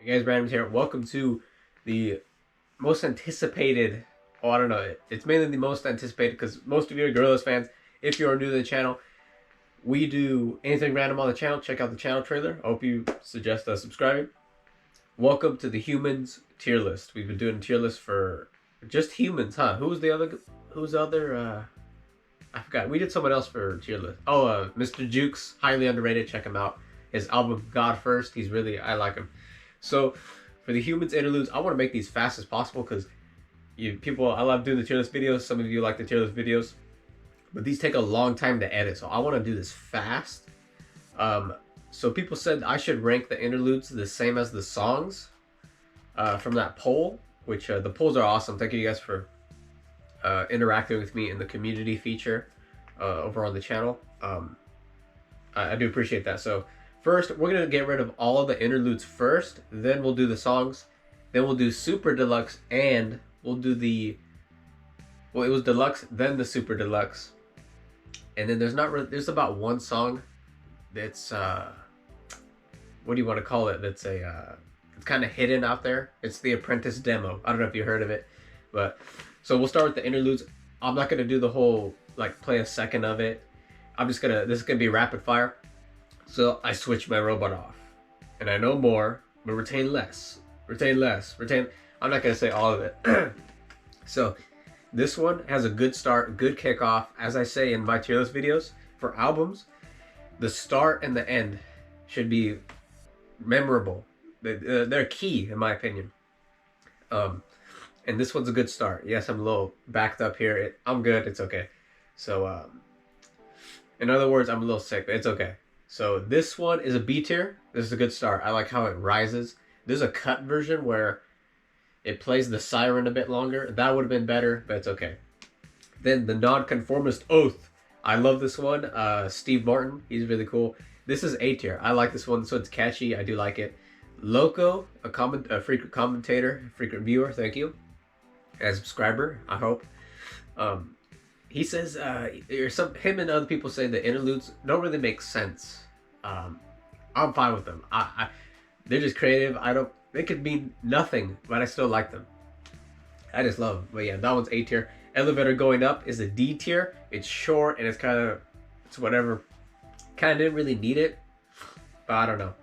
Hey guys, Randomz here. Welcome to the most anticipated. Oh, I don't know. It's mainly the most anticipated because most of you are Gorillaz fans. If you are new to the channel, we do anything random on the channel. Check out the channel trailer. I hope you suggest subscribing. Welcome to the Humans tier list. We've been doing a tier list for just humans, huh? Who's the other? Who's the other? I forgot. We did someone else for tier list. Oh, Mr. Jukes, highly underrated. Check him out. His album God First. I like him. So for the humans interludes, I want to make these fast as possible because I love doing the tier list videos. Some of you like the tier list videos, but these take a long time to edit. So I want to do this fast. So people said I should rank the interludes the same as the songs from that poll, which the polls are awesome. Thank you guys for interacting with me in the community feature over on the channel. I do appreciate that. So first, we're going to get rid of all of the interludes first, then we'll do the songs, then we'll do super deluxe, and we'll do well, it was deluxe, then the super deluxe. And then there's about one song that's, what do you want to call it? That's it's kind of hidden out there. It's the Apprentice demo. I don't know if you heard of it, but so we'll start with the interludes. I'm not going to do the whole, like, play a second of it. This is going to be rapid fire. So I switch my robot off, and I know more, but retain less. I'm not gonna say all of it. So this one has a good start, good kickoff. As I say in my tier list videos for albums, the start and the end should be memorable. They're key in my opinion. And this one's a good start. Yes, I'm a little backed up here. I'm good. It's okay. So in other words, I'm a little sick, but it's okay. So this one is a B tier. This is a good start. I like how it rises. There's a cut version where it plays the siren a bit longer. That would have been better, but it's okay. Then the Nonconformist Oath. I love this one. Steve Martin, he's really cool. This is A tier. I like this one. So it's catchy. I do like it. Loco, a frequent commentator, frequent viewer. Thank you. As a subscriber, I hope. He says, him and other people say the interludes don't really make sense. I'm fine with them. They're just creative. They could mean nothing, but I still like them. I just love them. But yeah, that one's A tier. Elevator Going Up is a D tier. It's short and it's whatever. Kind of didn't really need it, but I don't know.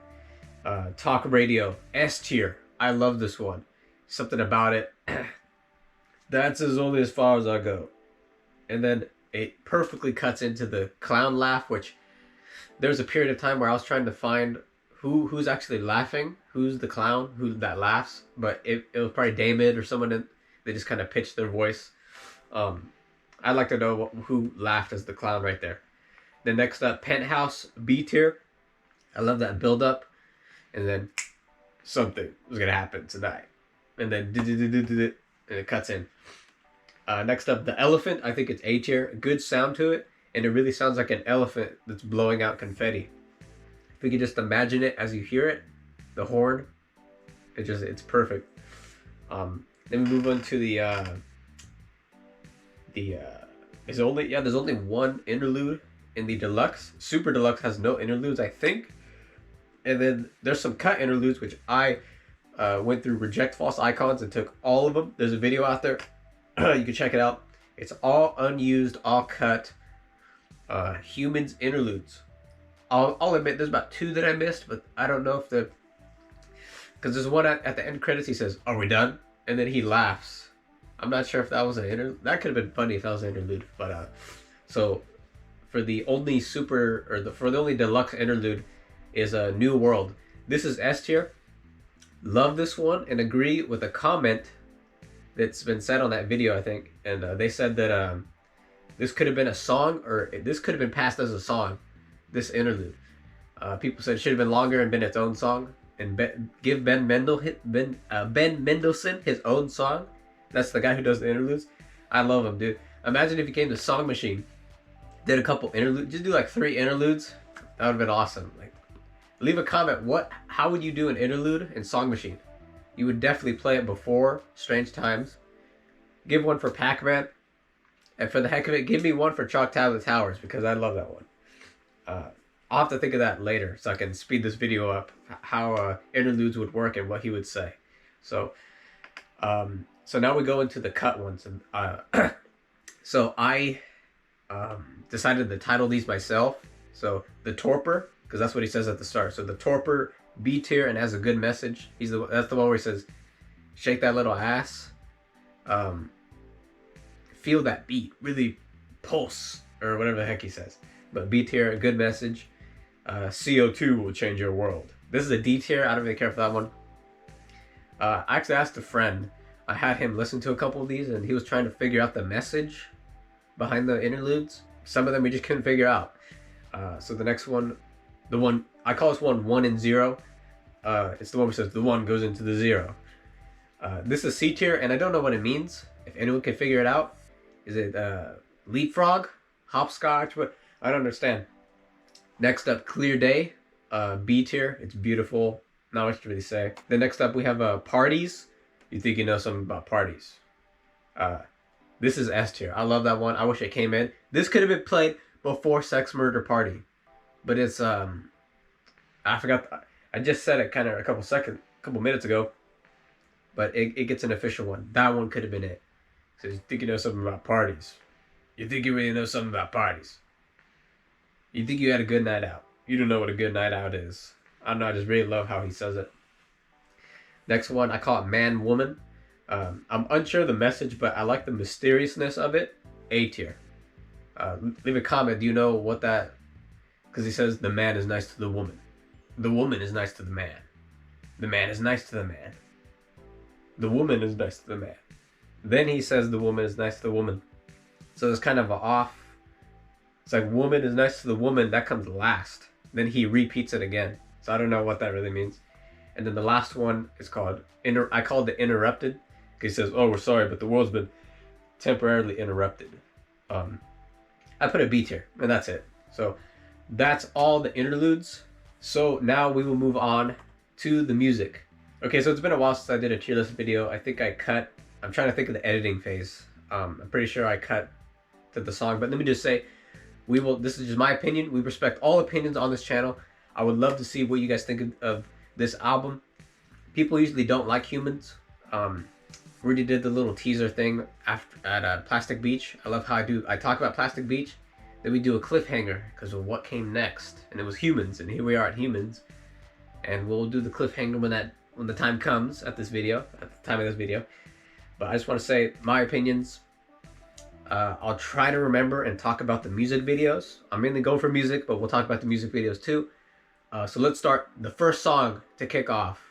Talk Radio, S tier. I love this one. Something about it. That's only as far as I go. And then it perfectly cuts into the clown laugh, which there's a period of time where I was trying to find who's actually laughing, who's the clown, who that laughs. But it was probably Damon or someone. They just kind of pitched their voice. I'd like to know who laughed as the clown right there. Then next up, Penthouse, B tier. I love that build up. And then something was going to happen tonight. And then and it cuts in. Next up, The Elephant. I think it's A tier. Good sound to it, and it really sounds like an elephant that's blowing out confetti. If you can just imagine it as you hear it, the horn, it's perfect. Then we move on to there's only one interlude in the deluxe. Super deluxe has no interludes, I think. And then there's some cut interludes, which I went through Reject False Icons and took all of them. There's a video out there. You can check it out. It's all unused, all cut humans interludes. I'll admit there's about 2 that I missed, but I don't know if because there's one at the end credits. He says, "Are we done?" And then he laughs. I'm not sure if that was an interlude. That could have been funny if that was an interlude. But so for the only only deluxe interlude is a New World. This is S tier. Love this one and agree with a comment that's been said on that video, I think. And they said that this could have been a song, or this could have been passed as a song, this interlude. People said it should have been longer and been its own song, and give Ben Mendelsohn his own song. That's the guy who does the interludes. I love him, dude. Imagine if he came to Song Machine, did a couple interludes, just do like 3 interludes. That would have been awesome. Like, leave a comment. How would you do an interlude in Song Machine? You would definitely play it before Strange Times. Give one for Pac-Man. And for the heck of it, give me one for Chalk Tablet Towers, because I love that one. I'll have to think of that later so I can speed this video up, how interludes would work and what he would say. So so now we go into the cut ones. And so I decided to title these myself. So the torpor, because that's what he says at the start. So the torpor, B tier, and has a good message. That's the one where he says, shake that little ass. Feel that beat, really pulse, or whatever the heck he says. But B tier, a good message. CO2 will change your world. This is a D tier. I don't really care for that one. I actually asked a friend. I had him listen to a couple of these, and he was trying to figure out the message behind the interludes. Some of them we just couldn't figure out. So the next one, the one I call this one 1 and 0. It's the one where it says the 1 goes into the 0. This is C tier, and I don't know what it means. If anyone can figure it out, is it leapfrog, hopscotch? What? I don't understand. Next up, clear day, B tier. It's beautiful. Not much to really say. Then next up we have parties. You think you know something about parties? This is S tier. I love that one. I wish it came in. This could have been played before Sex Murder Party, but it's I forgot. I just said it kind of a couple minutes ago, but it gets an official one. That one could have been it. So you think you know something about parties? You think you really know something about parties? You think you had a good night out? You don't know what a good night out is. I don't know. I just really love how he says it. Next one, I call it man woman. I'm unsure of the message, but I like the mysteriousness of it. A tier. Leave a comment. Do you know what that? Because he says the man is nice to the woman. The woman is nice to the man. The man is nice to the man. The woman is nice to the man. Then he says the woman is nice to the woman. So it's kind of an off. It's like woman is nice to the woman. That comes last. Then he repeats it again. So I don't know what that really means. And then the last one is called, I called it interrupted. Because he says, oh, we're sorry, but the world's been temporarily interrupted. I put a B tier, and that's it. So that's all the interludes. So now we will move on to the music. Okay, so it's been a while since I did a tier list video. I think I cut, I'm trying to think of the editing phase. I'm pretty sure I cut to the song, but let me just say, this is just my opinion. We respect all opinions on this channel. I would love to see what you guys think of this album. People usually don't like Humanz. Rudy did the little teaser thing at Plastic Beach. I love how I talk about Plastic Beach, then we do a cliffhanger because of what came next, and it was Humanz, and here we are at Humanz, and we'll do the cliffhanger when the time comes at the time of this video. But I just want to say my opinions. I'll try to remember and talk about the music videos. I'm mainly going for music, but we'll talk about the music videos too. So let's start the first song to kick off,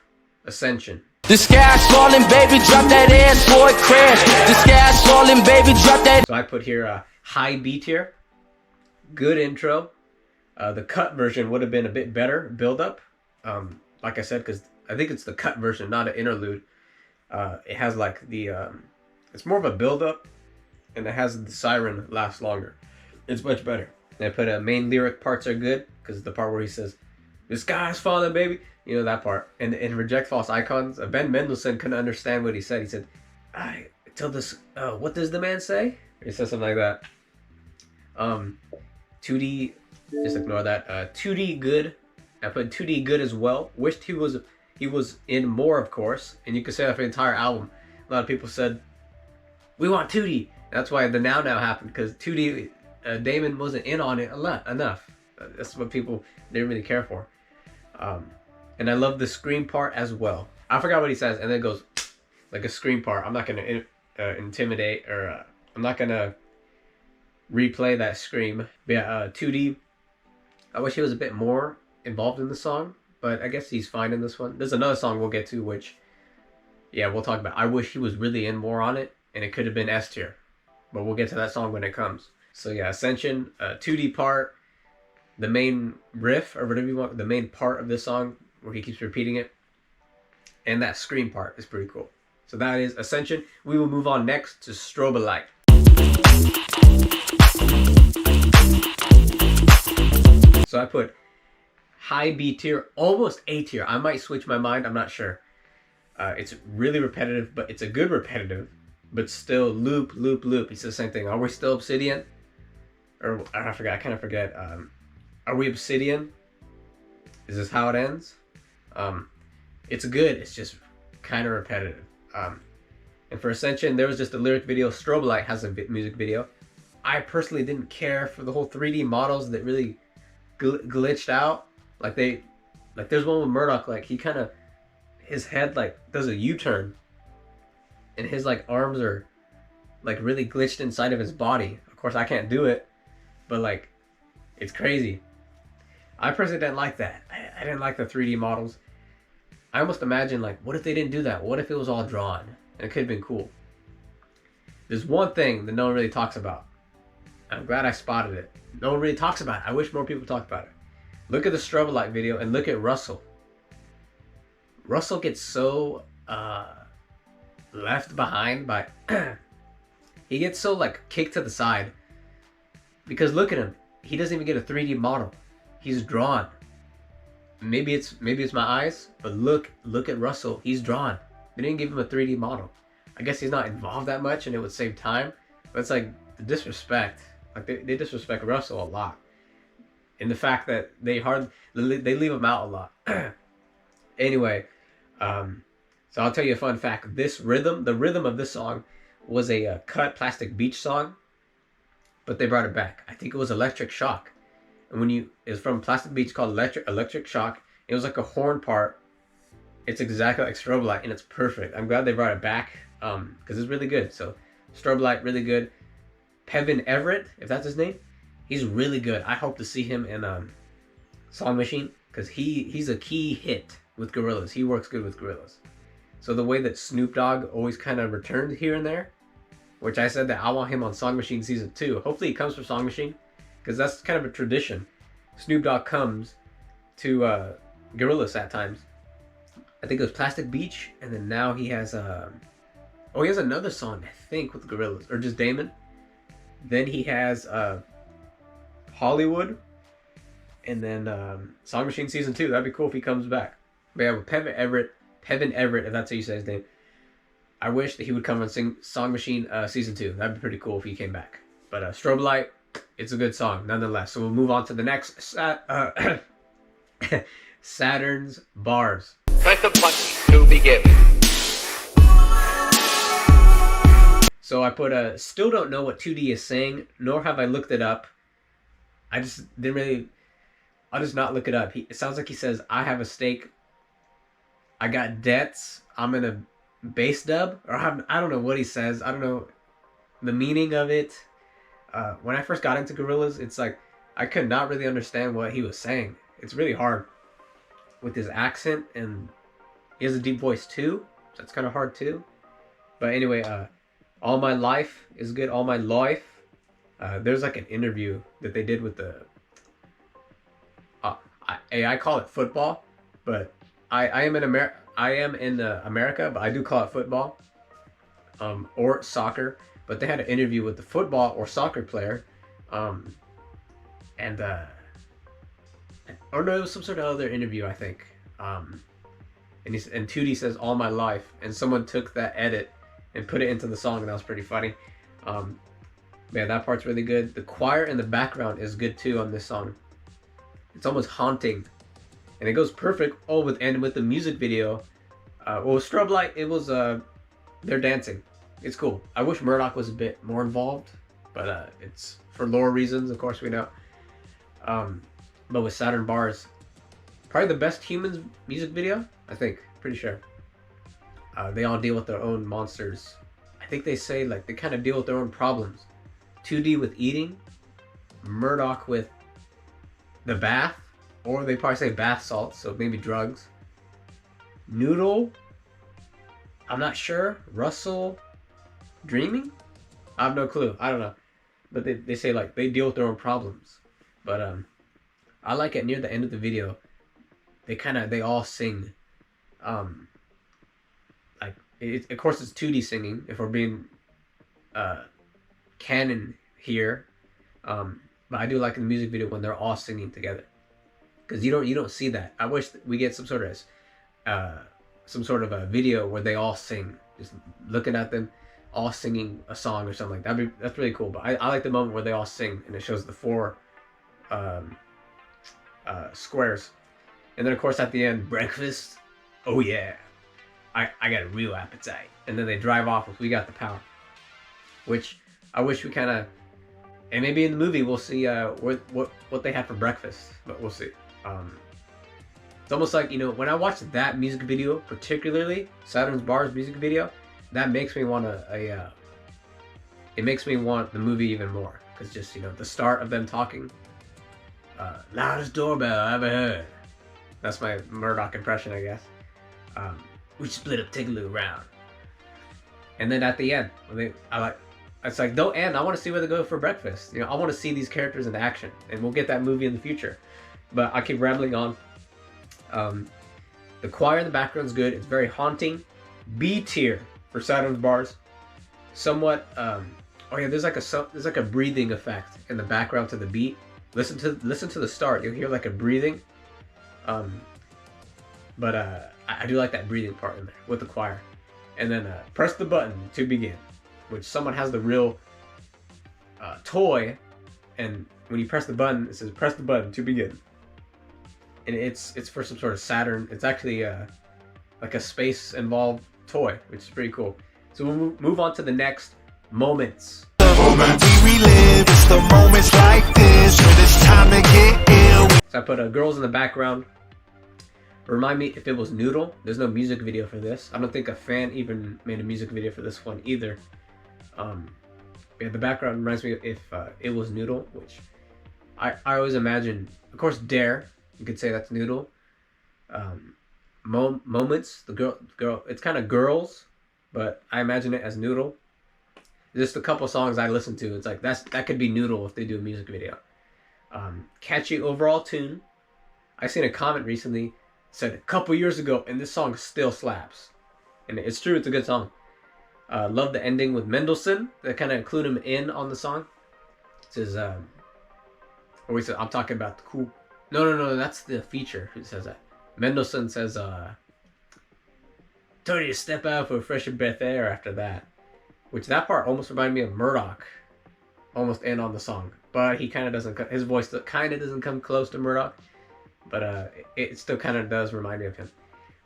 Ascension. The sky's falling, baby, drop that ass, boy, crash. The sky's falling, baby, drop that. So I put here high B tier. Good intro. The cut version would have been a bit better build up. Like I said, because I think it's the cut version, not an interlude. It has like the it's more of a build up, and it has the siren last longer. It's much better. And I put main lyric parts are good because the part where he says, "The sky's falling, baby." You know that part. And in Reject False Icons, Ben Mendelsohn couldn't understand what he said. He said, "I tell this. What does the man say?" He said something like that. 2D, just ignore that. 2D good. I put 2D good as well. Wished he was in more, of course. And you could say that for the entire album. A lot of people said, "We want 2D." That's why the now happened, because 2D, Damon wasn't in on it enough. That's what people didn't really care for. And I love the scream part as well. I forgot what he says, and then it goes like a scream part. I'm not gonna intimidate, or I'm not gonna replay that scream. But yeah, 2D. I wish he was a bit more involved in the song, but I guess he's fine in this one. There's another song we'll get to, which, yeah, we'll talk about. I wish he was really in more on it, and it could have been S tier, but we'll get to that song when it comes. So yeah, Ascension, 2D part, the main riff, or whatever you want, the main part of this song, where he keeps repeating it, and that scream part is pretty cool. So that is Ascension. We will move on next to Strobolite. So I put high B tier, almost A tier. I might switch my mind, I'm not sure. It's really repetitive, but it's a good repetitive, but still loop, loop, loop. He says the same thing. Are we still Obsidian? Or I forgot, I kind of forget. Are we Obsidian? Is this how it ends? It's good. It's just kind of repetitive. And for Ascension, there was just a lyric video. Strobe Light has a music video. I personally didn't care for the whole 3D models that really glitched out. Like there's one with Murdoch. Like he kind of, his head like does a U-turn, and his like arms are like really glitched inside of his body. Of course, I can't do it, but like, it's crazy. I personally didn't like that. I didn't like the 3D models. I almost imagine like, what if they didn't do that? What if it was all drawn? And it could have been cool. There's one thing that no one really talks about. I'm glad I spotted it. No one really talks about it. I wish more people talked about it. Look at the Strobe Light video and look at Russell. Russell gets so left behind by he gets so like kicked to the side, because look at him. He doesn't even get a 3D model. He's drawn. Maybe it's my eyes, but look at Russell. He's drawn. They didn't give him a 3D model. I guess he's not involved that much and it would save time, but it's like the disrespect. Like they disrespect Russell a lot. And the fact that they leave him out a lot. Anyway, so I'll tell you a fun fact. The rhythm of this song was a cut Plastic Beach song, but they brought it back. I think it was Electric Shock. And it's from Plastic Beach, called Electric Shock. It was like a horn part. It's exactly like Strobe Light, and it's perfect. I'm glad they brought it back, because it's really good. So Strobe Light, really good. Pevin Everett, if that's his name, he's really good. I hope to see him in Song Machine, because he's a key hit with Gorillaz. He works good with Gorillaz. So the way that Snoop Dogg always kind of returned here and there, which I said that I want him on Song Machine Season 2. Hopefully he comes for Song Machine, because that's kind of a tradition. Snoop Dogg comes to Gorillaz at times. I think it was Plastic Beach, and then now he has he has another song, I think, with Gorillaz, or just Damon. Then he has Hollywood, and then Song Machine Season 2. That'd be cool if he comes back. But yeah, with Pevin Everett, if that's how you say his name, I wish that he would come and sing Song Machine Season 2. That'd be pretty cool if he came back. But Strobe Light, it's a good song nonetheless. So we'll move on to the next Saturn's Bars. Press a button to begin. So I put still don't know what 2D is saying, nor have I looked it up. I just didn't really. I'll just not look it up. It sounds like he says, I have a stake. I got debts. I'm in a bass dub. Or I don't know what he says. I don't know the meaning of it. When I first got into Gorillaz, it's like I could not really understand what he was saying. It's really hard with his accent, and he has a deep voice too, so it's kind of hard too. But anyway, All My Life is good. All My Life. There's like an interview that they did with the. I call it football, but I am in America, but I do call it football, or soccer. But they had an interview with the football or soccer player, or no, it was some sort of other interview, I think. And 2D says All My Life, and someone took that edit and put it into the song, and that was pretty funny. Yeah, that part's really good. The choir in the background is good too on this song. It's almost haunting, and it goes perfect. Oh, with the music video. Strobe Light, it was they're dancing. It's cool. I wish Murdoch was a bit more involved, but it's for lore reasons, of course, we know. But with Saturn Bars, probably the best Humanz music video, I think. Pretty sure. They all deal with their own monsters. I think they say like they kind of deal with their own problems. 2D with eating, Murdoch with the bath, or they probably say bath salts, so maybe drugs. Noodle, I'm not sure. Russell, dreaming? I have no clue. I don't know. But they say like they deal with their own problems. But I like it near the end of the video. They all sing. Of course it's 2D singing if we're being canon here. But I do like in the music video when they're all singing together, because you don't see that. I wish we get some sort of a video where they all sing, just looking at them all singing a song or something like that. That's really cool. But I like the moment where they all sing and it shows the four squares. And then of course at the end, breakfast. Oh yeah, I got a real appetite. And then they drive off with "We Got the Power," which I wish we kind of, and maybe in the movie we'll see what they had for breakfast, but we'll see. It's almost like, you know, when I watch that music video, particularly Saturn's Bars music video, that makes me want it makes me want the movie even more, because just, you know, the start of them talking, loudest doorbell I ever heard. That's my Murdoch impression, I guess. We split up, take a look around. And then at the end, it's like, don't end. I want to see where they go for breakfast. You know, I want to see these characters in action, and we'll get that movie in the future. But I keep rambling on. The choir in the background is good. It's very haunting. B tier for Saturn's Bars. Somewhat. Oh yeah, there's like a breathing effect in the background to the beat. Listen to the start. You'll hear like a breathing. But I do like that breathing part in there with the choir. And then press the button to begin, which someone has the real toy, and when you press the button, it says press the button to begin. And it's for some sort of Saturn. It's actually like a space involved toy, which is pretty cool. So we'll move on to the next moments. It's the moments like this when it's time to get ill. So I put girls in the background. Remind me if it was Noodle. There's no music video for this. I don't think a fan even made a music video for this one either. Yeah, the background reminds me if it was Noodle, which I always imagine. Of course, Dare. You could say that's Noodle. Moments. The girl. It's kind of girls, but I imagine it as Noodle. Just a couple songs I listen to. It's like that could be Noodle if they do a music video. Catchy overall tune. I seen a comment recently said a couple years ago, and this song still slaps. And it's true. It's a good song. Love the ending with Mendelssohn. They kind of include him in on the song. It says, always I'm talking about the cool. No, that's the feature. Who says that? Mendelssohn says, "Tell you to step out for a fresh breath of air." After that, which that part almost reminded me of Murdoch, almost in on the song. But he kind of doesn't. His voice kind of doesn't come close to Murdoch, but it still kind of does remind me of him.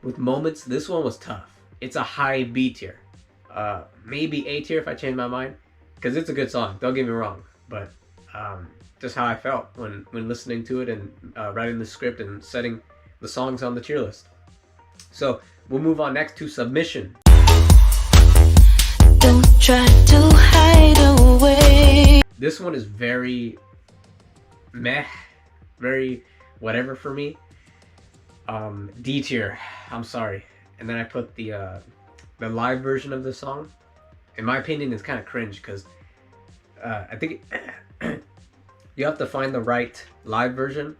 With moments, this one was tough. It's a high B tier, maybe A tier if I change my mind, because it's a good song. Don't get me wrong, but just how I felt when listening to it and writing the script and setting the songs on the tier list. So we'll move on next to Submission. Don't try to hide away. This one is very meh, very whatever for me. D tier. I'm sorry. And then I put the live version of the song. In my opinion, it's kind of cringe because I think you have to find the right live version.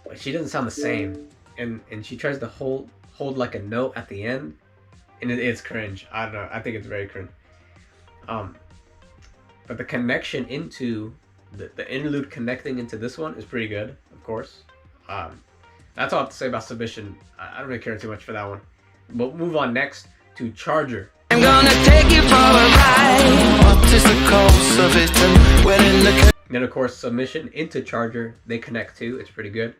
But she doesn't sound the same, and she tries to hold like a note at the end, and it's cringe. I don't know. I think it's very cringe. But the connection into the interlude connecting into this one is pretty good, of course. That's all I have to say about Submission. I don't really care too much for that one. We'll move on next to Charger. I'm gonna take you for a ride up to the coast of it. Then of course Submission into Charger, they connect too. It's pretty good.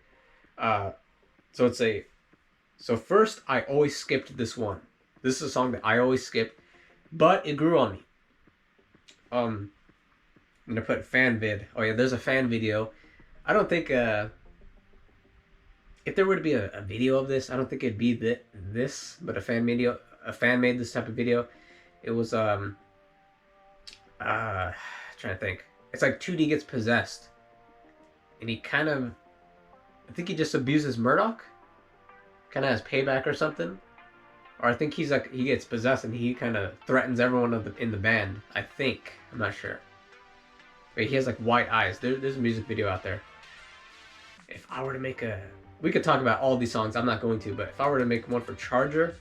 So first I always skipped this one. This is a song that I always skip, but it grew on me. I'm gonna put fan vid. Oh yeah, there's a fan video. I don't think if there were to be a video of this, I don't think it'd be this, but a fan made this type of video. It was trying to think. It's like 2D gets possessed, and he kind of, I think he just abuses Murdoch, kind of has payback or something, or I think he gets possessed and he kind of threatens everyone in the band. I think, I'm not sure. But he has like white eyes. There's a music video out there. If I were to make we could talk about all these songs. I'm not going to, but if I were to make one for Charger,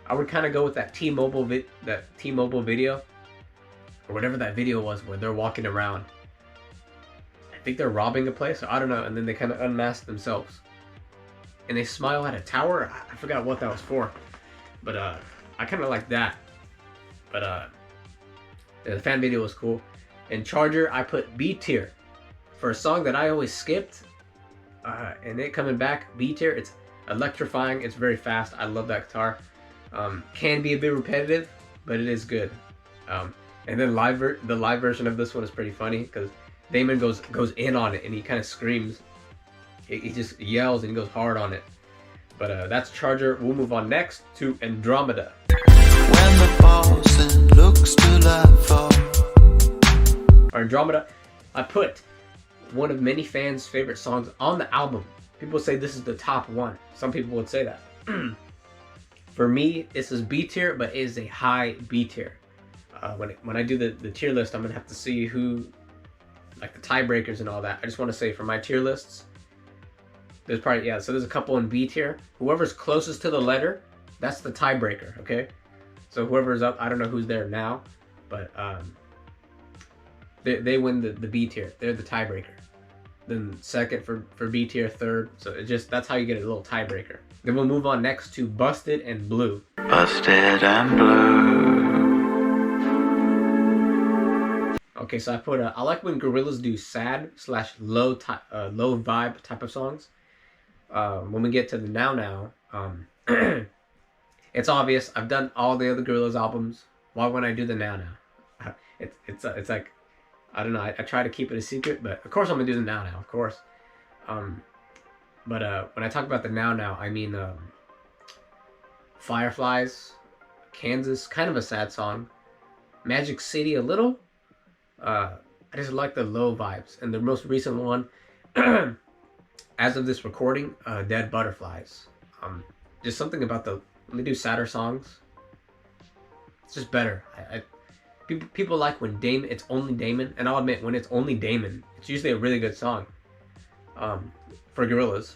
I would kind of go with that T-Mobile video, or whatever that video was where they're walking around. I think they're robbing a place, or I don't know, and then they kind of unmask themselves, and they smile at a tower. I forgot what that was for, but I kind of like that. But the fan video was cool. And Charger, I put B tier for a song that I always skipped. And it coming back, B tier. It's electrifying. It's very fast. I love that guitar. Can be a bit repetitive, but it is good. And then the live version of this one is pretty funny because Damon goes in on it and he kind of screams. He just yells and he goes hard on it. But that's Charger. We'll move on next to Andromeda. When the bosun looks to love for. Or Andromeda, I put one of many fans' favorite songs on the album. People say this is the top one. Some people would say that. For me, this is B tier, but it is a high B tier. When I do the tier list, I'm gonna have to see who, like the tiebreakers and all that. I just want to say for my tier lists, there's probably, so there's a couple in B tier. Whoever's closest to the letter, that's the tiebreaker, okay? So whoever's up, I don't know who's there now, but they win the B tier. They're the tiebreaker. Then second for B tier, third. So it just, that's how you get a little tiebreaker. Then we'll move on next to Busted and Blue. Busted and Blue. Okay, so I put I like when Gorillaz do sad / low vibe type of songs. When we get to the Now, it's obvious. I've done all the other Gorillaz albums. Why wouldn't I do the Now? It's like, I don't know. I try to keep it a secret, but of course I'm gonna do the Now, of course. But when I talk about the Now, I mean Fireflies, Kansas, kind of a sad song. Magic City, a little. I just like the low vibes. And the most recent one, as of this recording, Dead Butterflies. Just something about when they do sadder songs, it's just better. People like when it's only Damon, and I'll admit, when it's only Damon, it's usually a really good song. For Gorillaz.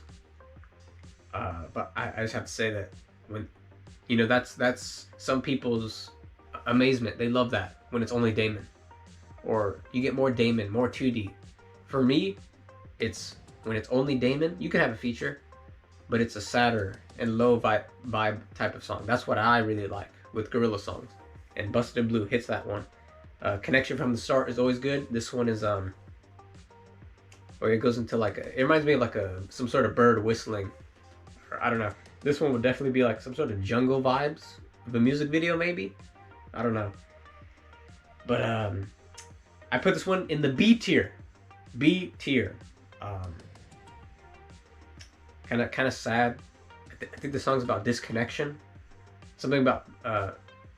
But I just have to say that when, that's some people's amazement. They love that when it's only Damon. Or you get more Damon, more 2D. For me, it's when it's only Damon, you can have a feature, but it's a sadder and low vibe type of song. That's what I really like with Gorillaz songs. And Busted and Blue hits that one. Connection from the Start is always good. This one is or it goes into it reminds me of some sort of bird whistling. Or I don't know. This one would definitely be like some sort of jungle vibes of a music video, maybe. I don't know. But I put this one in the B tier. B tier. Kind of sad. I think the song's about disconnection. Something about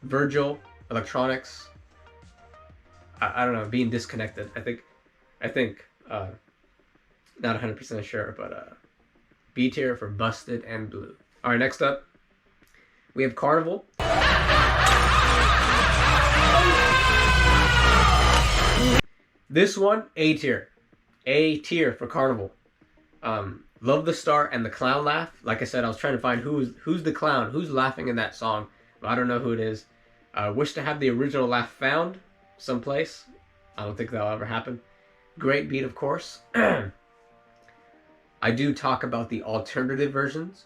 Virgil, electronics. I don't know, being disconnected. I think. Not 100% sure, but B tier for Busted and Blue. All right, next up, we have Carnival. This one, A tier. A tier for Carnival. Love the start and the clown laugh. Like I said, I was trying to find who's the clown, who's laughing in that song. But I don't know who it is. Wish to have the original laugh found someplace. I don't think that'll ever happen. Great beat, of course. I do talk about the alternative versions.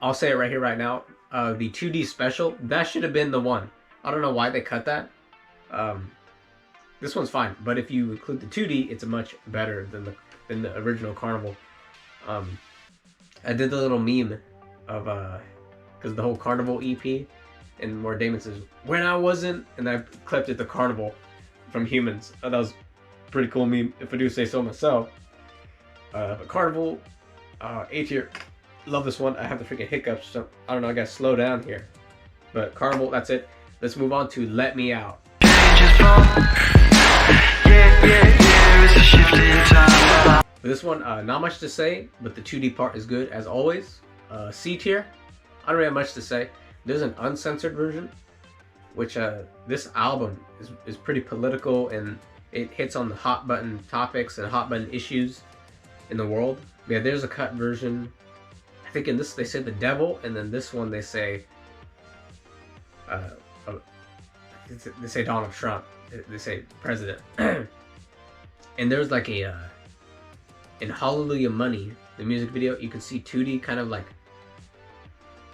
I'll say it right here, right now. The 2D special, that should have been the one. I don't know why they cut that. This one's fine, but if you include the 2D, it's much better than the original Carnival. I did the little meme of because the whole Carnival EP, and where Damon says when I wasn't, and I clipped it to Carnival from Humanz. That was a pretty cool meme, if I do say so myself. But Carnival, A tier. Love this one. I have the freaking hiccups, so I don't know, I gotta slow down here. But Carnival, that's it. Let's move on to Let Me Out. This one, not much to say, but the 2D part is good as always. C tier, I don't really have much to say. There's an uncensored version, which this album is pretty political, and it hits on the hot button topics and hot button issues in the world. Yeah, there's a cut version. I think in this they say the devil, and then this one they say Donald Trump. They say president. And there's like a in Hallelujah Money, the music video, you can see 2D kind of like,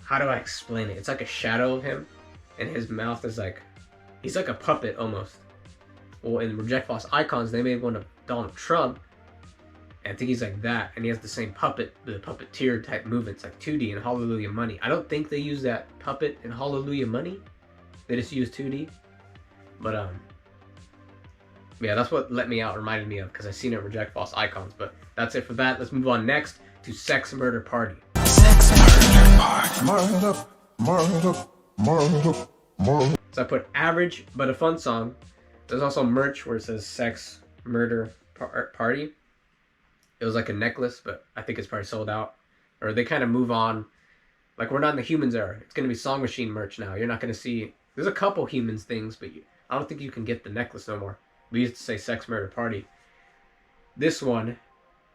how do I explain it? It's like a shadow of him, and his mouth is like, he's like a puppet almost. Well, in Reject False Icons, they made one of Donald Trump, And I think he's like that, and he has the same the puppeteer type movements like 2D and Hallelujah Money. I don't think they use that puppet in Hallelujah Money. They just use 2D. But yeah, that's what Let Me Out reminded me of, because I seen it reject false icons. But that's it for that. Let's move on next to Sex Murder Party. Sex murder party. So I put average but a fun song. There's also merch where it says Sex Murder Party. It was like a necklace, but I think it's probably sold out. Or they kind of move on. Like, we're not in the Humanz era. It's going to be Song Machine merch now. You're not going to see... There's a couple Humanz things, but I don't think you can get the necklace no more. We used to say Sex Murder Party. This one,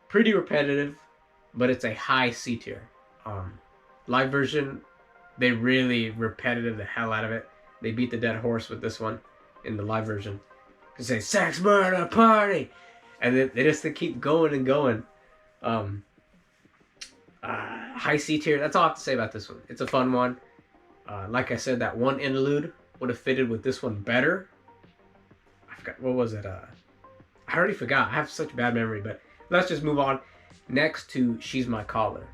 pretty repetitive, but it's a high C tier. Live version, they really repetitive the hell out of it. They beat the dead horse with this one in the live version. They say Sex Murder Party, and they just keep going and going. High C tier. That's all I have to say about this one. It's a fun one. Like I said, that one interlude would have fitted with this one better. I forgot, what was it? I already forgot. I have such bad memory, but let's just move on. Next to She's My Caller.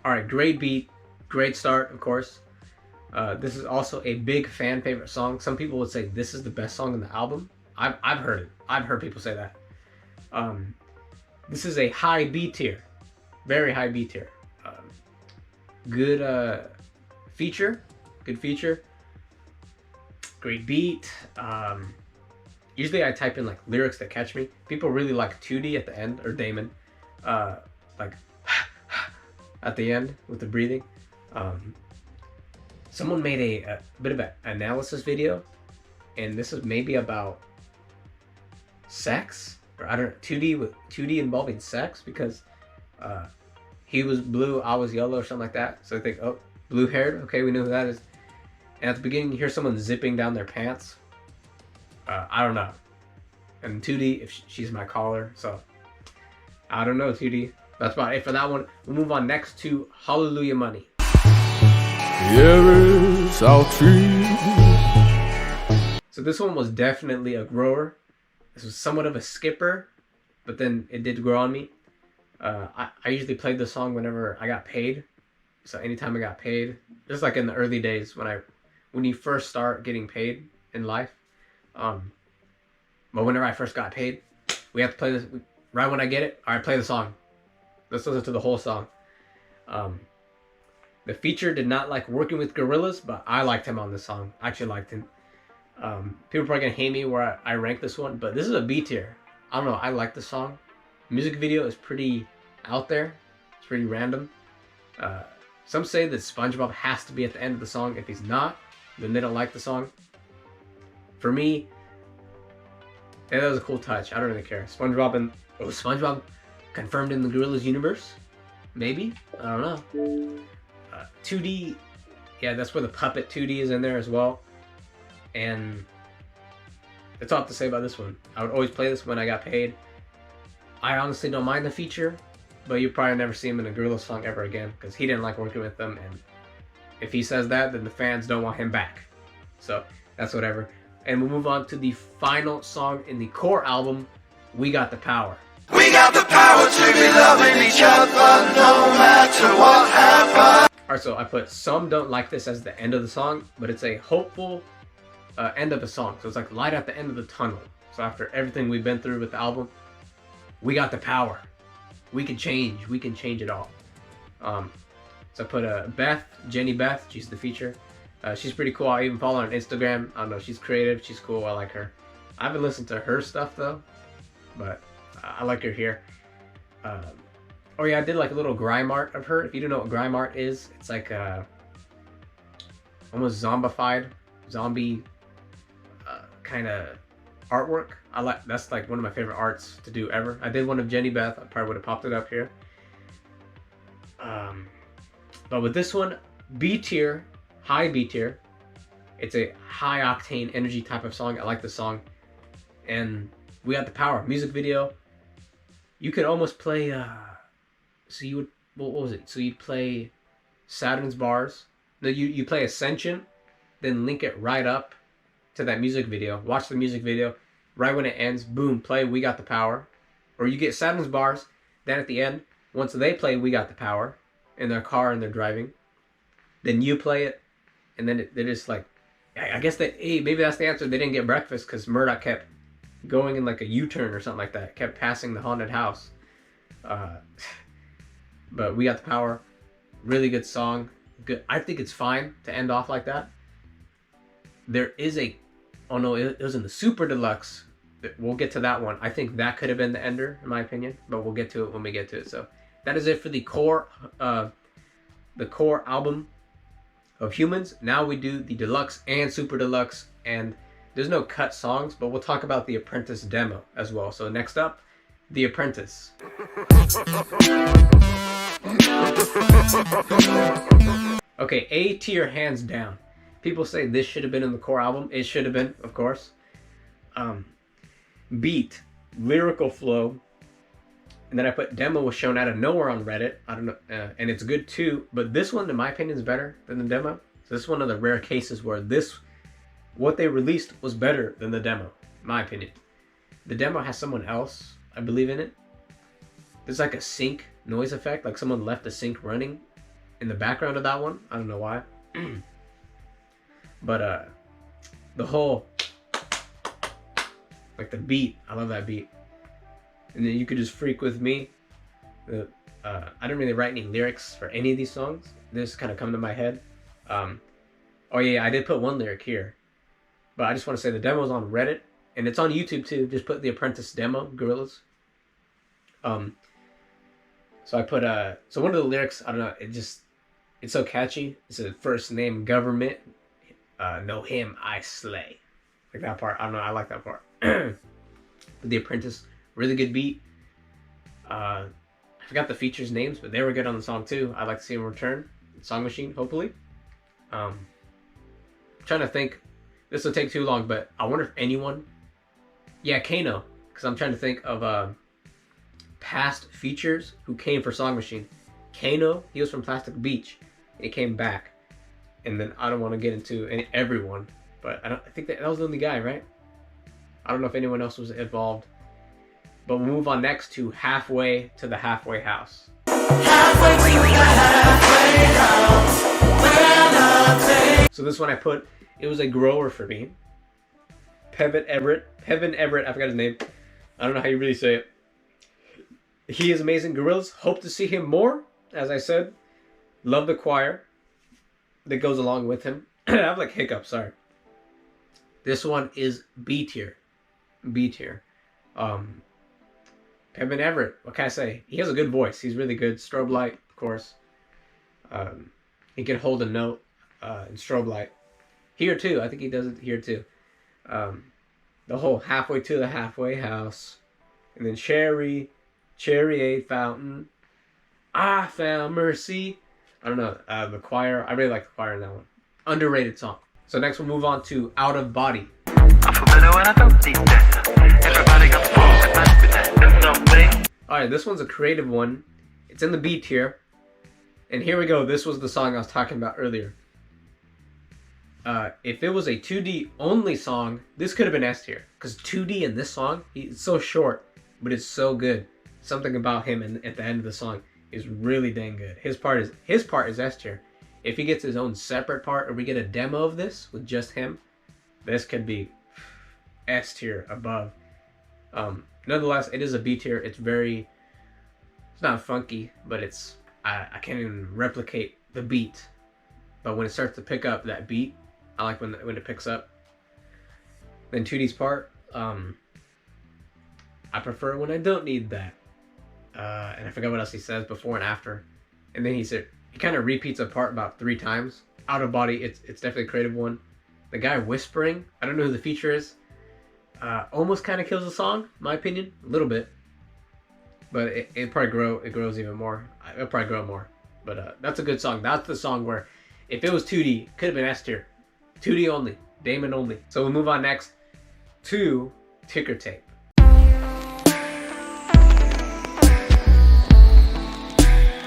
Alright, great beat, great start, of course. This is also a big fan favorite song. Some people would say this is the best song in the album. I've heard it. I've heard people say that. This is a high B tier. Very high B tier. Good feature. Good feature. Great beat. Usually I type in like lyrics that catch me. People really like 2D at the end, or Damon. Like at the end with the breathing. Someone made a bit of an analysis video, and this is maybe about sex, or I don't know, 2D involving sex, because he was blue, I was yellow, or something like that. So I think, oh, blue haired, okay, we know who that is. And at the beginning, you hear someone zipping down their pants. I don't know. And 2D, if She's My Caller, so I don't know, 2D. That's about it for that one. We'll move on next to Hallelujah Money. So this one was definitely a grower. This was somewhat of a skipper, but then it did grow on me. I usually played this song whenever I got paid. So anytime I got paid, just like in the early days when you first start getting paid in life. But whenever I first got paid, we have to play this. Right when I get it, all right, play the song. Let's listen to the whole song. The feature did not like working with Gorillaz, but I liked him on this song. I actually liked him. People are probably gonna hate me where I rank this one, but this is a B tier. I don't know. I like the song. Music video is pretty out there. It's pretty random. Some say that SpongeBob has to be at the end of the song. If he's not, then they don't like the song. For me, yeah, that was a cool touch. I don't really care. SpongeBob confirmed in the Gorillaz universe? Maybe? I don't know. 2D, yeah, that's where the puppet 2D is in there as well. And that's all I have to say about this one. I would always play this when I got paid. I honestly don't mind the feature, but you'll probably never see him in a Gorillaz song ever again, because he didn't like working with them, and if he says that, then the fans don't want him back. So that's whatever. And we'll move on to the final song in the core album, We Got the Power. We got the power to be loving each other no matter what happens. Alright, so I put some don't like this as the end of the song, but it's a hopeful end of a song. So it's like light at the end of the tunnel. So after everything we've been through with the album, we got the power. We can change it all. So I put Jenny Beth, she's the feature. She's pretty cool. I even follow her on Instagram. I don't know, she's creative, she's cool, I like her. I haven't listened to her stuff though, but I like her here. Oh yeah, I did like a little grime art of her. If you don't know what grime art is, it's like almost zombified, zombie kind of artwork. That's like one of my favorite arts to do ever. I did one of Jenny Beth. I probably would have popped it up here. But with this one, B tier, high B tier. It's a high octane energy type of song. I like the song, and we got the power. Music video. You could almost play. So you would. What was it? So you'd play Saturn's Bars. No, you play Ascension, then link it right up to that music video, watch the music video. Right when it ends, boom, play We Got the Power. Or you get Saturn's bars, then at the end, once they play We Got the Power in their car and they're driving, then you play it, and then they're just like, I guess that, hey, maybe that's the answer. They didn't get breakfast because Murdoch kept going in like a U-turn or something like that, kept passing the haunted house. But We Got the Power, really good song. Good. I think it's fine to end off like that. There is a, oh no, it was in the Super Deluxe. We'll get to that one. I think that could have been the ender, in my opinion, but we'll get to it when we get to it. So that is it for the core album of Humanz. Now we do the Deluxe and Super Deluxe, and there's no cut songs, but we'll talk about the Apprentice demo as well. So next up, the Apprentice. Okay, A tier hands down. People say this should have been in the core album. It should have been, of course. Beat, lyrical flow, and then I put demo was shown out of nowhere on Reddit. I don't know, and it's good too. But this one, in my opinion, is better than the demo. So this is one of the rare cases where what they released was better than the demo, in my opinion. The demo has someone else, I believe, in it. There's like a sync noise effect, like someone left the sync running in the background of that one. I don't know why. But the whole, like the beat, I love that beat. And then You Could Just Freak With Me. I don't really write any lyrics for any of these songs. They just kind of come to my head. Oh yeah, I did put one lyric here, but I just want to say the demo's on Reddit and it's on YouTube too. Just put The Apprentice demo, Gorillaz. So I put so one of the lyrics, I don't know, it's so catchy. It's a first name government, know him I slay. Like that part, I don't know, I like that part. But The Apprentice, really good beat. I forgot the features names, but they were good on the song too. I'd like to see them return. Song Machine, hopefully. Trying to think, this will take too long, but I wonder if anyone, yeah, Kano, because I'm trying to think of past features who came for Song Machine. Kano, he was from Plastic Beach. He came back, and then I don't want to get into everyone, but I think that was the only guy, right? I don't know if anyone else was involved, but we'll move on next to Halfway to the Halfway House. Halfway to the halfway house, when I take. So this one I put, it was a grower for me. Pevin Everett, I forgot his name. I don't know how you really say it. He is amazing. Gorillaz, hope to see him more. As I said, love the choir that goes along with him. I have like hiccups, sorry. This one is B tier. B tier. Pevin Everett, what can I say? He has a good voice. He's really good. Strobe light, of course. He can hold a note in strobe light. Here too, I think he does it here too. The whole Halfway to the Halfway House. And then Cherry Aid Fountain. I Found Mercy. I don't know, the choir. I really like the choir in that one. Underrated song. So next we'll move on to Out of Body. Alright, this one's a creative one. It's in the B tier. And here we go. This was the song I was talking about earlier. If it was a 2D only song, this could have been S tier. Because 2D in this song, it's so short, but it's so good. Something about him at the end of the song is really dang good. His part is S tier. If he gets his own separate part, or we get a demo of this with just him, this could be S tier above. Nonetheless, it is a B tier. It's not funky, but I can't even replicate the beat. But when it starts to pick up that beat, I like when it picks up. Then 2D's part, I prefer when I don't need that. And I forgot what else he says before and after. And then he kind of repeats a part about 3 times. Out of Body, it's definitely a creative one. The guy whispering, I don't know who the feature is. Almost kind of kills the song, in my opinion, a little bit. But it grows even more. It'll probably grow more. But that's a good song. That's the song where, if it was 2D, could have been S tier. 2D only, Damon only. So we'll move on next to Ticker Tape.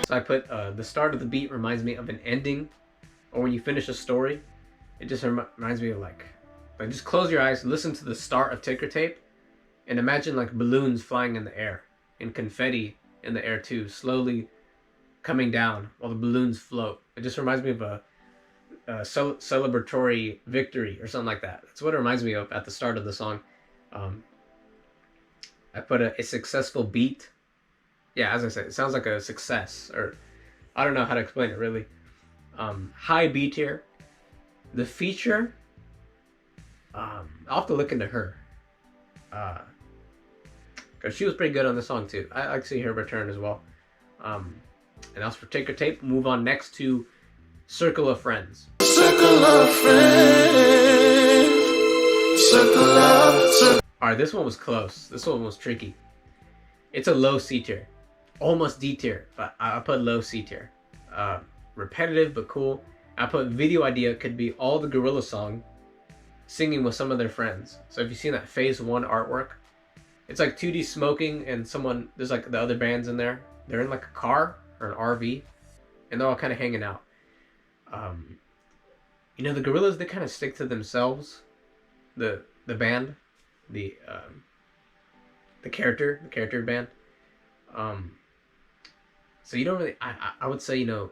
So I put the start of the beat reminds me of an ending, or when you finish a story, it just reminds me of like Like, just close your eyes, listen to the start of Ticker Tape, and imagine like balloons flying in the air and confetti in the air too, slowly coming down while the balloons float. It just reminds me of a celebratory victory or something like that. That's what it reminds me of at the start of the song. I put a successful beat. Yeah, as I said, it sounds like a success, or I don't know how to explain it really. High B tier. The feature, I'll have to look into her. Because she was pretty good on the song too. I like to see her return as well. And that's for Ticker Tape. Move on next to Circle of Friends. Circle of friends. Alright, this one was close. This one was tricky. It's a low C tier. Almost D tier, but I put low C tier. Repetitive but cool. I put video idea could be all the Gorillaz song singing with some of their friends. So if you've seen that phase 1 artwork, it's like 2D smoking and someone, there's like the other bands in there. They're in like a car or an RV and they're all kind of hanging out. You know, the Gorillaz, they kind of stick to themselves. The band, the character band. So you don't really, I would say, you know,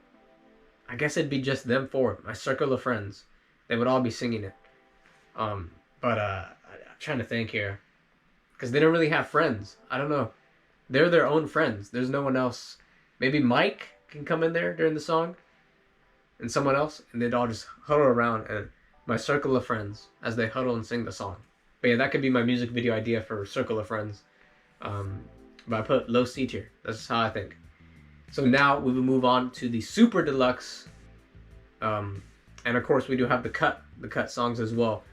I guess it'd be just them four, my circle of friends. They would all be singing it. I'm trying to think here, because they don't really have friends. I don't know. They're their own friends. There's no one else. Maybe Mike can come in there during the song, and someone else, and they'd all just huddle around and my circle of friends as they huddle and sing the song. But yeah, that could be my music video idea for Circle of Friends. But I put low C tier. That's how I think. So now we will move on to the super deluxe. And of course we do have the cut songs as well.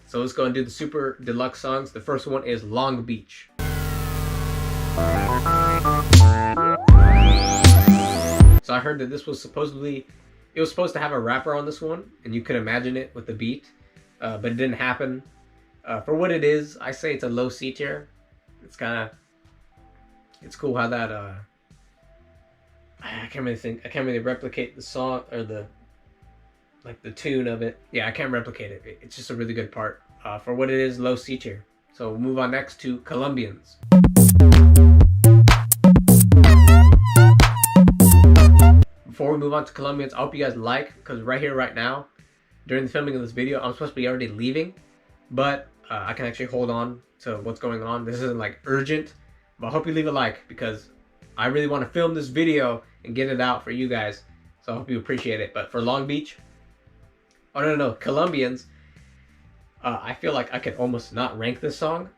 So let's go and do the super deluxe songs. The first one is Long Beach. So I heard that this was supposed to have a rapper on this one, and you could imagine it with the beat, but it didn't happen. For what it is, I say it's a low C tier. It's cool how that, I can't really replicate the song, or the tune of it. Yeah, I can't replicate it. It's just a really good part. For what it is, low C tier. So we'll move on next to Colombians. Before we move on to Colombians, I hope you guys like, because right here, right now, during the filming of this video, I'm supposed to be already leaving, but I can actually hold on to what's going on. This isn't like urgent, but I hope you leave a like, because I really want to film this video and get it out for you guys. So I hope you appreciate it. But for Long Beach, no, Colombians, I feel like I could almost not rank this song.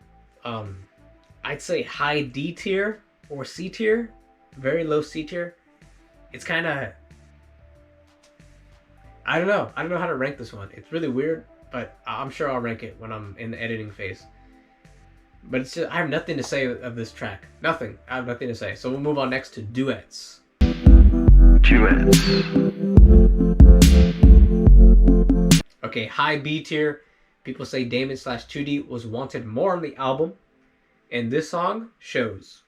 I'd say high D tier or C tier, very low C tier. It's kind of, I don't know how to rank this one. It's really weird, but I'm sure I'll rank it when I'm in the editing phase. But it's just, I have nothing to say of this track. Nothing. I have nothing to say. So we'll move on next to Duets. Okay, high B tier. People say Damon/2D was wanted more on the album, and this song shows.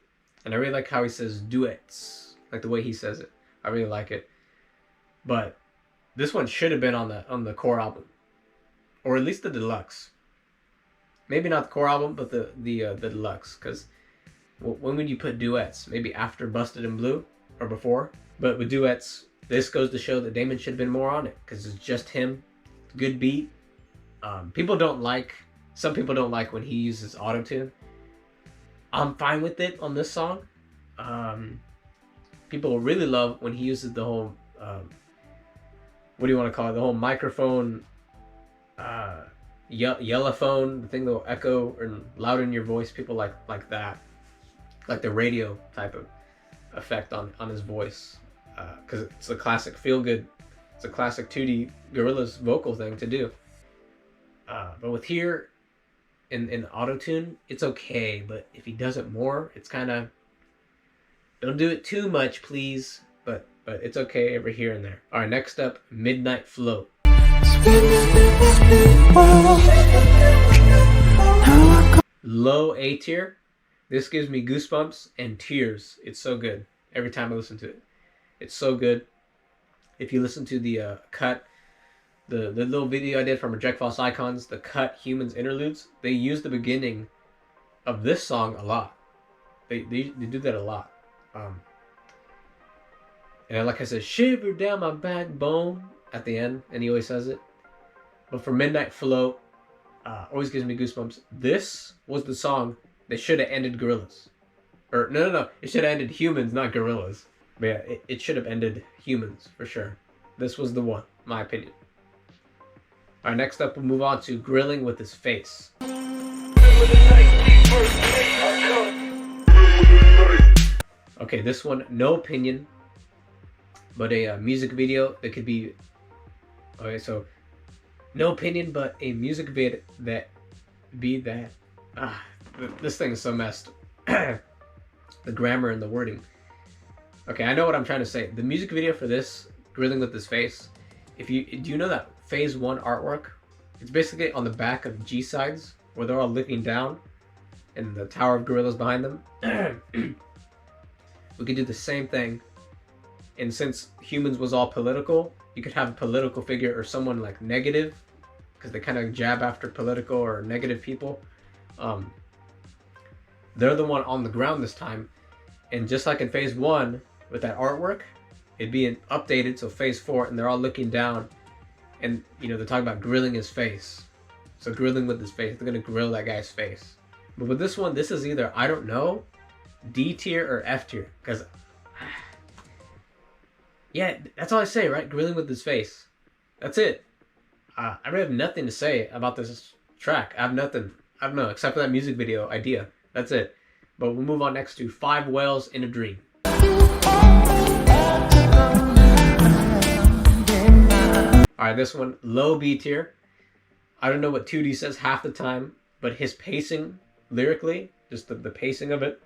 And I really like how he says duets, like the way he says it. I really like it. But this one should have been on the core album, or at least the deluxe. Maybe not the core album, but the deluxe. Because when would you put Duets? Maybe after Busted in Blue or before. But with Duets, this goes to show that Damon should have been more on it, because it's just him. Good beat. Some people don't like when he uses autotune. I'm fine with it on this song. People really love when he uses the whole, what do you want to call it? The whole microphone, yellophone, the thing that will echo and louder your voice. People like that, like the radio type of effect on his voice, because it's a classic feel good. It's a classic 2D Gorillaz vocal thing to do. But with here in autotune, it's okay. But if he does it more, it's kind of, don't do it too much, please. But it's okay every here and there. All right, next up, Midnight Float. Low A tier. This gives me goosebumps and tears. It's so good every time I listen to it. It's so good. If you listen to the cut the little video I did from Reject False Icons, the cut Humanz interludes, they use the beginning of this song a lot. They do that a lot. And like I said, shiver down my backbone at the end, and he always says it. But for Midnight Float, always gives me goosebumps. This was the song that should have ended Gorillaz. Or no, it should have ended Humanz, not Gorillaz. But yeah, it should have ended Humanz for sure. This was the one, my opinion. Alright, next up we'll move on to Grilling with His Face. Okay, this one, no opinion, but a music video that could be... Okay, so, no opinion, but a music vid that be that... this thing is so messed. The grammar and the wording. Okay, I know what I'm trying to say. The music video for this, Grilling with His Face, do you know that Phase 1 artwork? It's basically on the back of G-sides, where they're all looking down, and the Tower of Gorillaz behind them. We could do the same thing, and since Humanz was all political, you could have a political figure or someone like negative, because they kind of jab after political or negative people. They're the one on the ground this time, and just like in Phase 1 with that artwork, it'd be updated, so Phase 4, and they're all looking down, and they're talking about grilling his face. So grilling with his face, they're gonna grill that guy's face. But with this one, this is either, I don't know, D tier or F tier, because yeah, that's all I say, right? Grilling with his face. That's it. I really have nothing to say about this track. I have nothing. I don't know, except for that music video idea. That's it. But we'll move on next to 5 Whales in a Dream. Alright, this one, low B tier. I don't know what 2D says half the time, but his pacing, lyrically, just the pacing of it,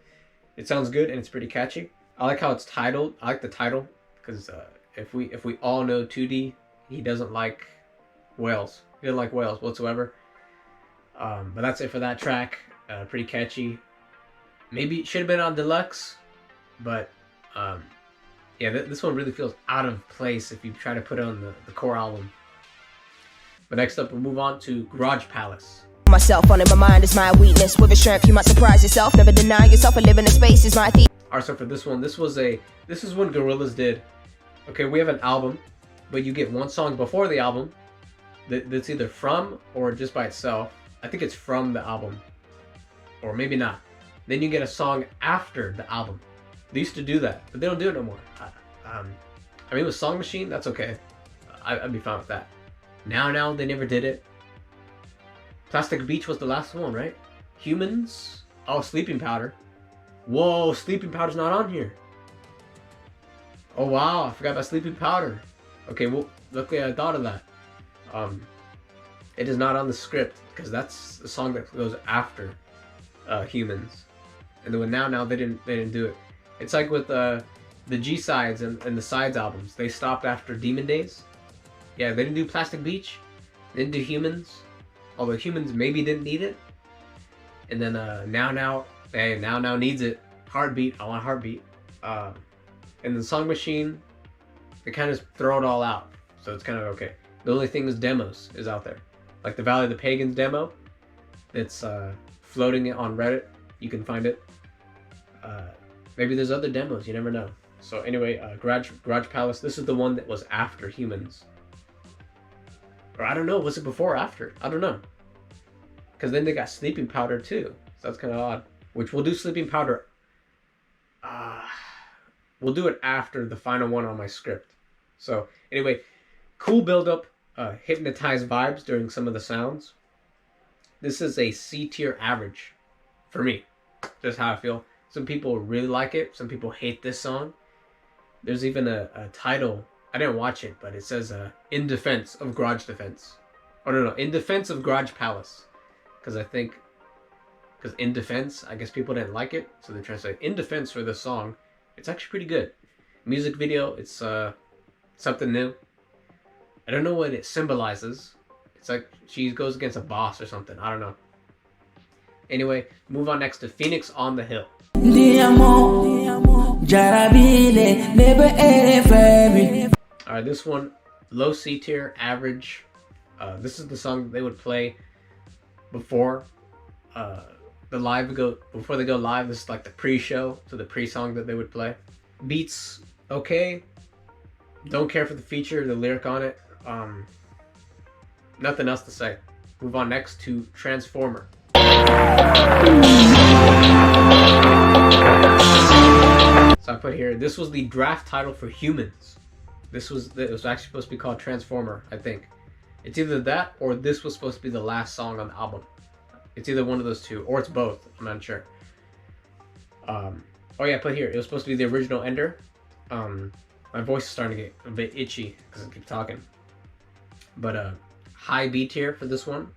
it sounds good and it's pretty catchy. I like how it's titled. I like the title, because if we all know 2D, he doesn't like whales. He doesn't like whales whatsoever. But that's it for that track. Pretty catchy. Maybe it should have been on deluxe, but yeah, this one really feels out of place if you try to put it on the core album. But next up, we'll move on to Garage Palace. Myself on it, my mind is my weakness. With a strength, you might surprise yourself. Never deny yourself, and living in space is my theme. Alright, so for this one, this is when Gorillaz did. Okay, we have an album, but you get one song before the album that's either from or just by itself. I think it's from the album, or maybe not. Then you get a song after the album. They used to do that, but they don't do it no more. I mean, with Song Machine, that's okay. I'd be fine with that. Now, they never did it. Plastic Beach was the last one, right? Humanz? Oh, Sleeping Powder. Whoa, Sleeping Powder's not on here. Oh wow, I forgot about Sleeping Powder. Okay, well, luckily I thought of that. It is not on the script, because that's the song that goes after Humanz. And then with Now they didn't do it. It's like with the G-sides and the sides albums. They stopped after Demon Days. Yeah, they didn't do Plastic Beach. They didn't do Humanz. Although Humanz maybe didn't need it. And then Now needs it. Heartbeat, I want Heartbeat. And the Song Machine, they kind of throw it all out. So it's kind of okay. The only thing is demos is out there. Like the Valley of the Pagans demo. It's floating on Reddit. You can find it. Maybe there's other demos, you never know. So anyway, Garage Palace, this is the one that was after Humanz. Or I don't know, was it before or after? I don't know. Because then they got Sleeping Powder too. So that's kind of odd. Which we'll do Sleeping Powder. We'll do it after the final one on my script. So anyway, cool build-up, hypnotized vibes during some of the sounds. This is a C tier average for me. Just how I feel. Some people really like it. Some people hate this song. There's even a title. I didn't watch it, but it says In Defense of Garage Defense. Oh, no. In Defense of Garage Palace. Because In Defense, I guess people didn't like it. So they're trying to say In Defense for this song. It's actually pretty good. Music video, it's something new. I don't know what it symbolizes. It's like she goes against a boss or something. I don't know. Anyway, move on next to Phoenix on the Hill. Alright, this one, low C tier, average. This is the song they would play before before they go live. This is like the pre-show, so the pre-song that they would play. Beats okay. Don't care for the feature, the lyric on it. Nothing else to say. Move on next to Transformer. So I put here, this was the draft title for Humanz. It was actually supposed to be called Transformer, I think. It's either that or this was supposed to be the last song on the album. It's either one of those two, or it's both. I'm not sure. Oh yeah, I put here, it was supposed to be the original Ender. My voice is starting to get a bit itchy because I keep talking. But high B tier for this one.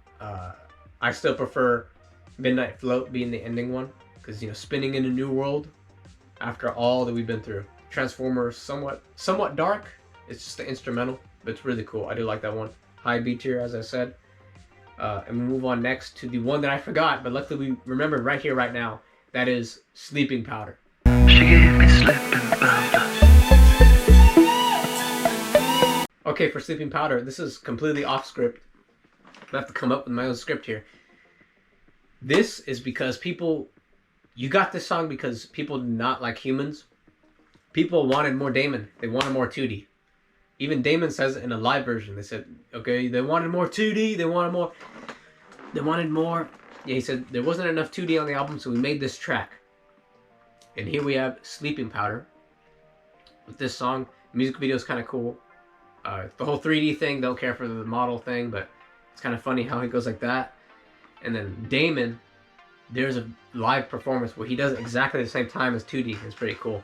I still prefer Midnight Float being the ending one, because, you know, spinning in a new world after all that we've been through. Transformer, somewhat dark. It's just the instrumental, but it's really cool. I do like that one. High B tier, as I said. And we move on next to the one that I forgot, but luckily we remembered right here, right now. That is Sleeping Powder. She gave me sleeping powder. Okay, for Sleeping Powder, this is completely off script. I have to come up with my own script here. This is because you got this song because people did not like Humanz. People wanted more Damon. They wanted more 2D. Even Damon says it in a live version. They said, okay, they wanted more 2D. They wanted more. Yeah, he said there wasn't enough 2D on the album, so we made this track. And here we have Sleeping Powder. With this song, the music video is kind of cool. The whole 3D thing, don't care for the model thing, but it's kind of funny how he goes like that. And then Damon, there's a live performance where he does it exactly the same time as 2D. It's pretty cool.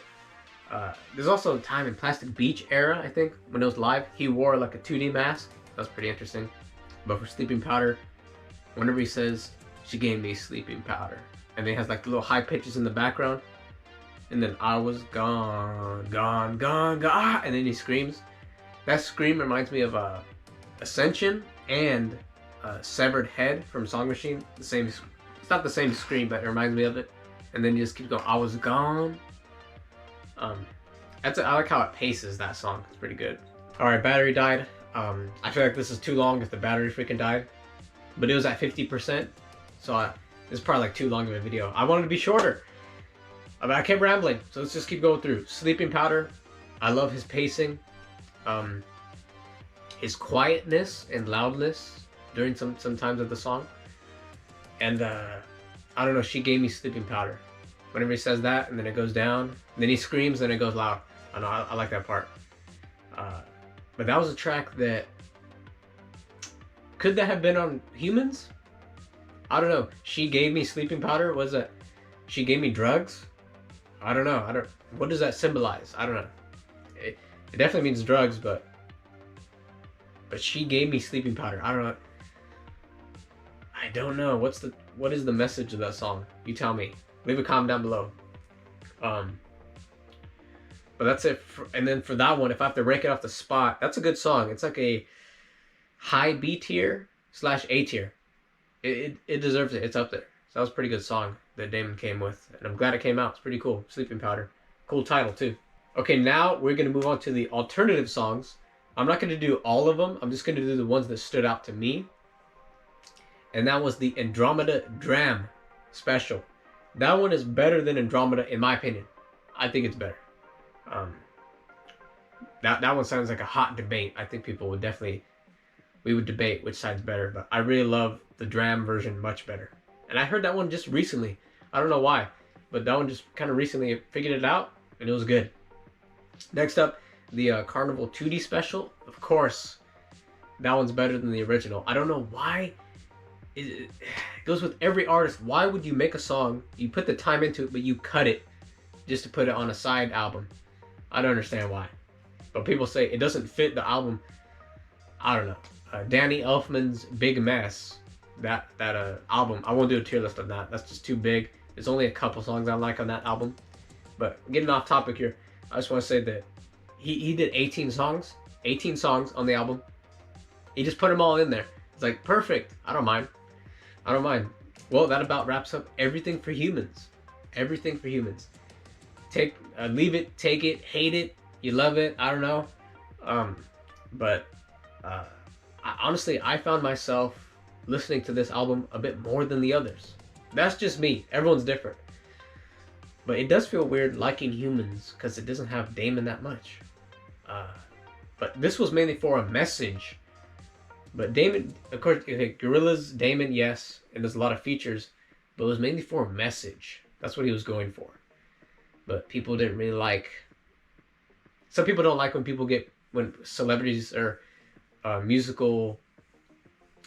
There's also a time in Plastic Beach era, I think, when it was live, he wore like a 2D mask. That's pretty interesting. But for Sleeping Powder, whenever he says, she gave me sleeping powder, and then he has like the little high pitches in the background, and then I was gone, and then he screams. That scream reminds me of Ascension and Severed Head from Song Machine. It's not the same scream, but it reminds me of it. And then you just keep going, I was gone. I like how it paces that song. It's pretty good. Alright, battery died. I feel like this is too long if the battery freaking died. But it was at 50%. So this is probably like too long of a video. I wanted to be shorter. I kept rambling. So let's just keep going through. Sleeping Powder. I love his pacing. His quietness and loudness during some times of the song. And I don't know, she gave me sleeping powder. Whenever he says that, and then it goes down, and then he screams, and it goes loud. I know, I like that part. But that was a track that... Could that have been on Humanz? I don't know. She gave me sleeping powder? Was it... She gave me drugs? I don't know. What does that symbolize? I don't know. It definitely means drugs, but she gave me sleeping powder. I don't know. I don't know. What is the message of that song? You tell me. Leave a comment down below. But that's it. And then for that one, if I have to rank it off the spot, that's a good song. It's like a high B tier / A tier. It deserves it. It's up there. So that was a pretty good song that Damon came with. And I'm glad it came out. It's pretty cool. Sleeping Powder. Cool title too. Okay, now we're going to move on to the alternative songs. I'm not going to do all of them. I'm just going to do the ones that stood out to me. And that was the Andromeda Dram special. That one is better than Andromeda in my opinion. I think it's better. That one sounds like a hot debate. I think people would we would debate which side's better. But I really love the Dram version much better. And I heard that one just recently. I don't know why. But that one just kind of recently figured it out. And it was good. Next up, the Carnival 2D special. Of course, that one's better than the original. I don't know why. It goes with every artist. Why would you make a song, you put the time into it, but you cut it just to put it on a side album? I don't understand why. But people say it doesn't fit the album. I don't know. Danny Elfman's Big Mess. That album. I won't do a tier list on that. That's just too big. There's only a couple songs I like on that album. But getting off topic here, I just want to say that he did 18 songs. 18 songs on the album. He just put them all in there. It's like, perfect. I don't mind. I don't mind. Well, that about wraps up everything for Humanz. Everything for Humanz. Leave it, take it, hate it, you love it, I don't know. But honestly, I found myself listening to this album a bit more than the others. That's just me. Everyone's different. But it does feel weird liking Humanz because it doesn't have Damon that much. But this was mainly for a message. But Damon, of course, okay, Gorillaz, Damon, yes, and there's a lot of features, but it was mainly for a message. That's what he was going for. But people didn't really like. Some people don't like when celebrities or musical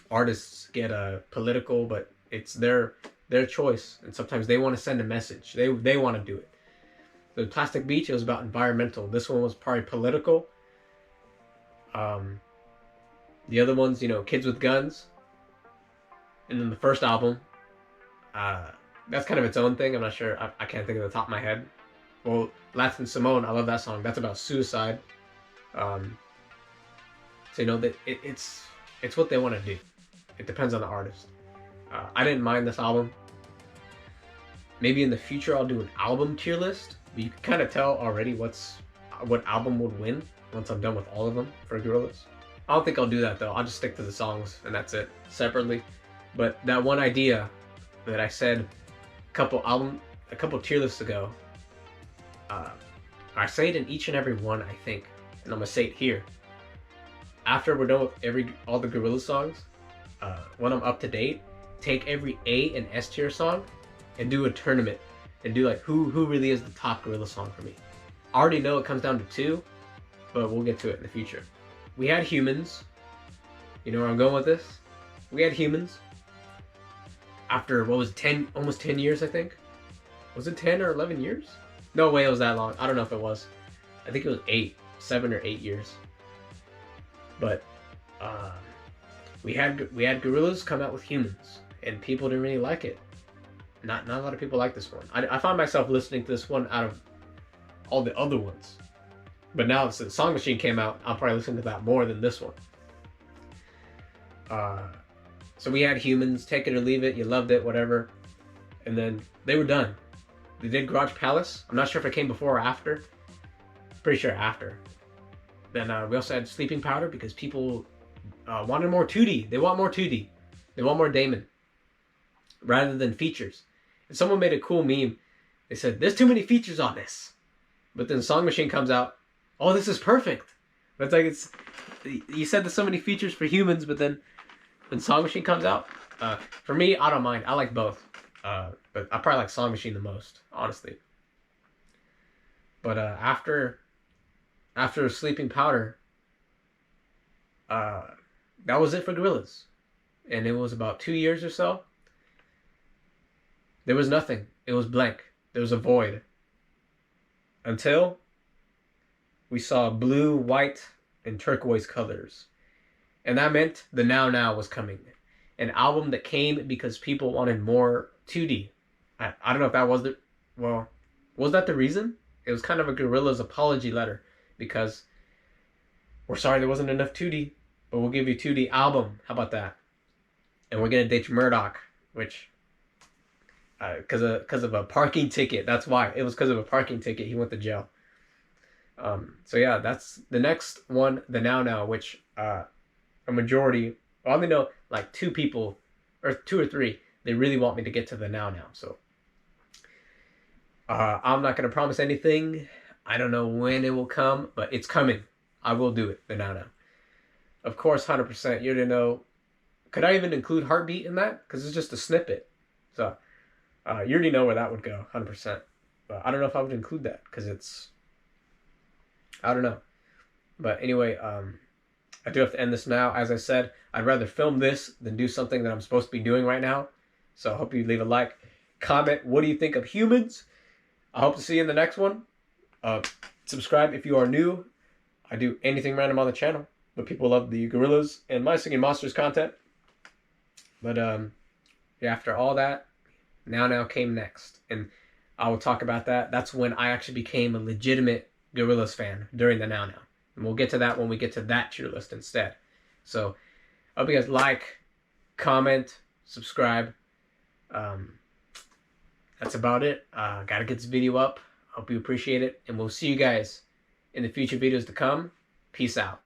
artists get political, but it's their choice, and sometimes they want to send a message. They want to do it. The Plastic Beach, it was about environmental. This one was probably political. The other ones, you know, Kids with Guns. And then the first album, that's kind of its own thing. I'm not sure. I can't think of the top of my head. Well, Latin Simone, I love that song. That's about suicide. So you know that it's what they want to do. It depends on the artist. I didn't mind this album. Maybe in the future I'll do an album tier list. But you can kind of tell already what album would win once I'm done with all of them for Gorillaz. I don't think I'll do that though. I'll just stick to the songs and that's it separately. But that one idea that I said a couple tier lists ago, I say it in each and every one, I think, and I'm gonna say it here. After we're done with all the Gorillaz songs, when I'm up to date, take every A and S tier song and do a tournament and do like who really is the top Gorillaz song for me. I already know it comes down to 2, but we'll get to it in the future. We had Humanz. You know where I'm going with this? We had Humanz. After, what was it, almost 10 years, I think? Was it 10 or 11 years? No way it was that long. I don't know if it was. I think it was 7 or 8 years. But we had Gorillaz come out with Humanz, and people didn't really like it. Not a lot of people like this one. I found myself listening to this one out of all the other ones. But now since Song Machine came out, I'll probably listen to that more than this one. So we had Humanz, Take It or Leave It, you loved it, whatever. And then they were done. They did Garage Palace. I'm not sure if it came before or after. Pretty sure after. Then we also had Sleeping Powder because people wanted more 2D. They want more 2D. They want more Damon. Rather than features. And someone made a cool meme. They said, there's too many features on this. But then Song Machine comes out. Oh, this is perfect. But it's like, you said there's so many features for Humanz, but then when Song Machine comes out, for me, I don't mind. I like both. But I probably like Song Machine the most, honestly. But after Sleeping Powder, that was it for Gorillaz. And it was about 2 years or so. There was nothing. It was blank. There was a void. Until we saw blue, white, and turquoise colors. And that meant the Now Now was coming. An album that came because people wanted more 2D. I don't know if that was was that the reason? It was kind of a Gorillaz apology letter. Because we're sorry there wasn't enough 2D, but we'll give you 2D album. How about that? And we're gonna ditch Murdoch, which because of a parking ticket. That's why. It was because of a parking ticket. He went to jail. So yeah, that's the next one, the Now Now, which a majority, I only know like 2 people, or 2 or 3, they really want me to get to the Now Now. So I'm not going to promise anything. I don't know when it will come, but it's coming. I will do it, the Now Now. Of course, 100%. You already know. Could I even include Heartbeat in that? Because it's just a snippet. So you already know where that would go, 100%. But I don't know if I would include that because it's, I don't know. But anyway, I do have to end this now. As I said, I'd rather film this than do something that I'm supposed to be doing right now. So I hope you leave a like, comment. What do you think of Humanz? I hope to see you in the next one. Subscribe if you are new. I do anything random on the channel, but people love the Gorillaz and my Singing Monsters content. But yeah, after all that, Now Now came next, and I will talk about that. That's when I actually became a legitimate Gorillaz fan, during the Now Now. And we'll get to that when we get to that tier list instead. So I hope you guys like, comment, subscribe. That's about it. Gotta get this video up. Hope you appreciate it. And we'll see you guys in the future videos to come. Peace out.